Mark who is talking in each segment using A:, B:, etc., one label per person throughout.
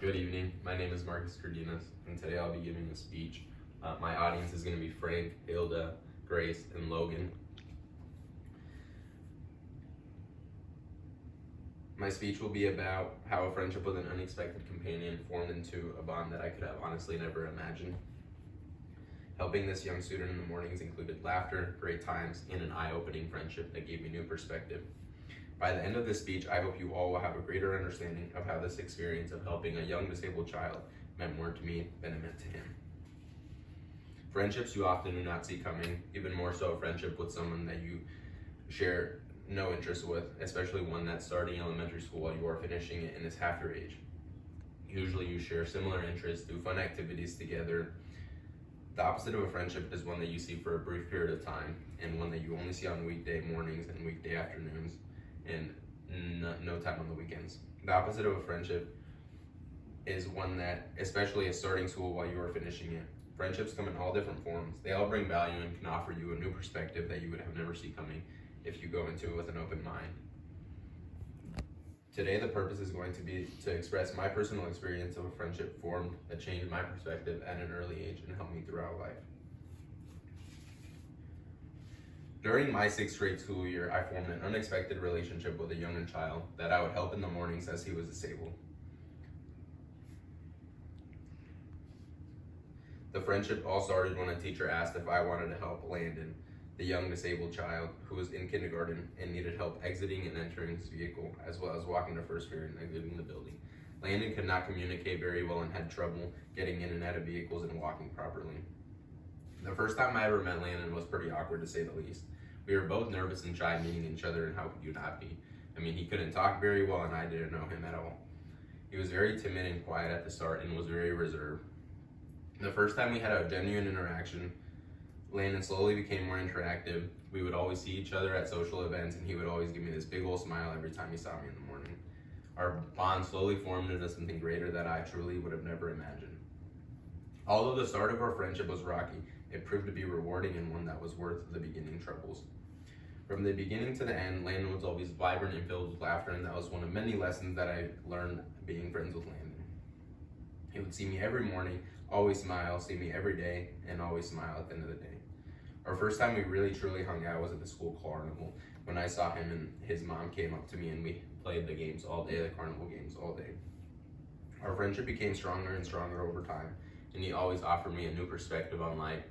A: Good evening. My name is Marcus Cardenas, and today I'll be giving a speech. My audience is going to be Frank, Hilda, Grace, and Logan. My speech will be about how a friendship with an unexpected companion formed into a bond that I could have honestly never imagined. Helping this young student in the mornings included laughter, great times, and an eye-opening friendship that gave me new perspective. By the end of this speech, I hope you all will have a greater understanding of how this experience of helping a young disabled child meant more to me than it meant to him. Friendships you often do not see coming, even more so a friendship with someone that you share no interest with, especially one that's starting elementary school while you are finishing it and is half your age. Usually you share similar interests, do fun activities together. The opposite of a friendship is one that you see for a brief period of time and one that you only see on weekday mornings and weekday afternoons and no time on the weekends. The opposite of a friendship is one that, especially is starting school while you are finishing it. Friendships come in all different forms. They all bring value and can offer you a new perspective that you would have never seen coming if you go into it with an open mind. Today, the purpose is going to be to express my personal experience of a friendship formed that changed my perspective at an early age and helped me throughout life. During my 6th grade school year, I formed an unexpected relationship with a young child that I would help in the mornings as he was disabled. The friendship all started when a teacher asked if I wanted to help Landon, the young disabled child who was in kindergarten and needed help exiting and entering his vehicle, as well as walking to first period and exiting the building. Landon could not communicate very well and had trouble getting in and out of vehicles and walking properly. The first time I ever met Landon was pretty awkward, to say the least. We were both nervous and shy meeting each other, and how could you not be? I mean, he couldn't talk very well and I didn't know him at all. He was very timid and quiet at the start and was very reserved. The first time we had a genuine interaction, Landon slowly became more interactive. We would always see each other at social events and he would always give me this big old smile every time he saw me in the morning. Our bond slowly formed into something greater that I truly would have never imagined. Although the start of our friendship was rocky, it proved to be rewarding and one that was worth the beginning troubles. From the beginning to the end, Landon was always vibrant and filled with laughter, and that was one of many lessons that I learned being friends with Landon. He would see me every morning, always smile, see me every day, and always smile at the end of the day. Our first time we really truly hung out was at the school carnival, when I saw him and his mom came up to me and we played the games all day, the carnival games all day. Our friendship became stronger and stronger over time, and he always offered me a new perspective on life.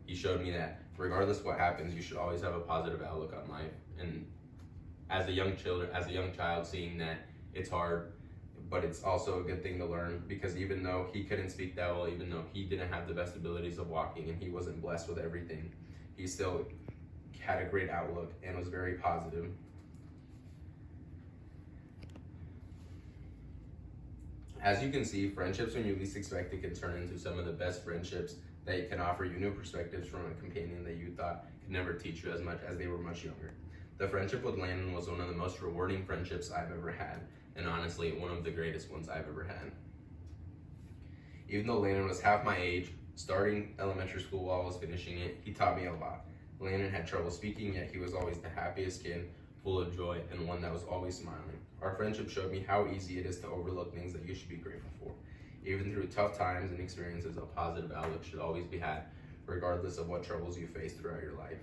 A: He showed me that regardless of what happens, you should always have a positive outlook on life. And as a young child, seeing that it's hard, but it's also a good thing to learn, because even though he couldn't speak that well, even though he didn't have the best abilities of walking and he wasn't blessed with everything, he still had a great outlook and was very positive. As you can see, friendships when you least expect it can turn into some of the best friendships that can offer you new perspectives from a companion that you thought could never teach you as much as they were much younger. The friendship with Landon was one of the most rewarding friendships I've ever had, and honestly, one of the greatest ones I've ever had. Even though Landon was half my age, starting elementary school while I was finishing it, he taught me a lot. Landon had trouble speaking, yet he was always the happiest kid, full of joy, and one that was always smiling. Our friendship showed me how easy it is to overlook things that you should be grateful for. Even through tough times and experiences, a positive outlook should always be had, regardless of what troubles you face throughout your life.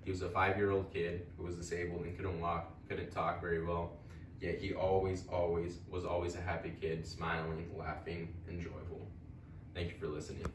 A: He was a 5-year-old kid who was disabled and couldn't walk, couldn't talk very well, yet he was always a happy kid, smiling, laughing, and joyful. Thank you for listening.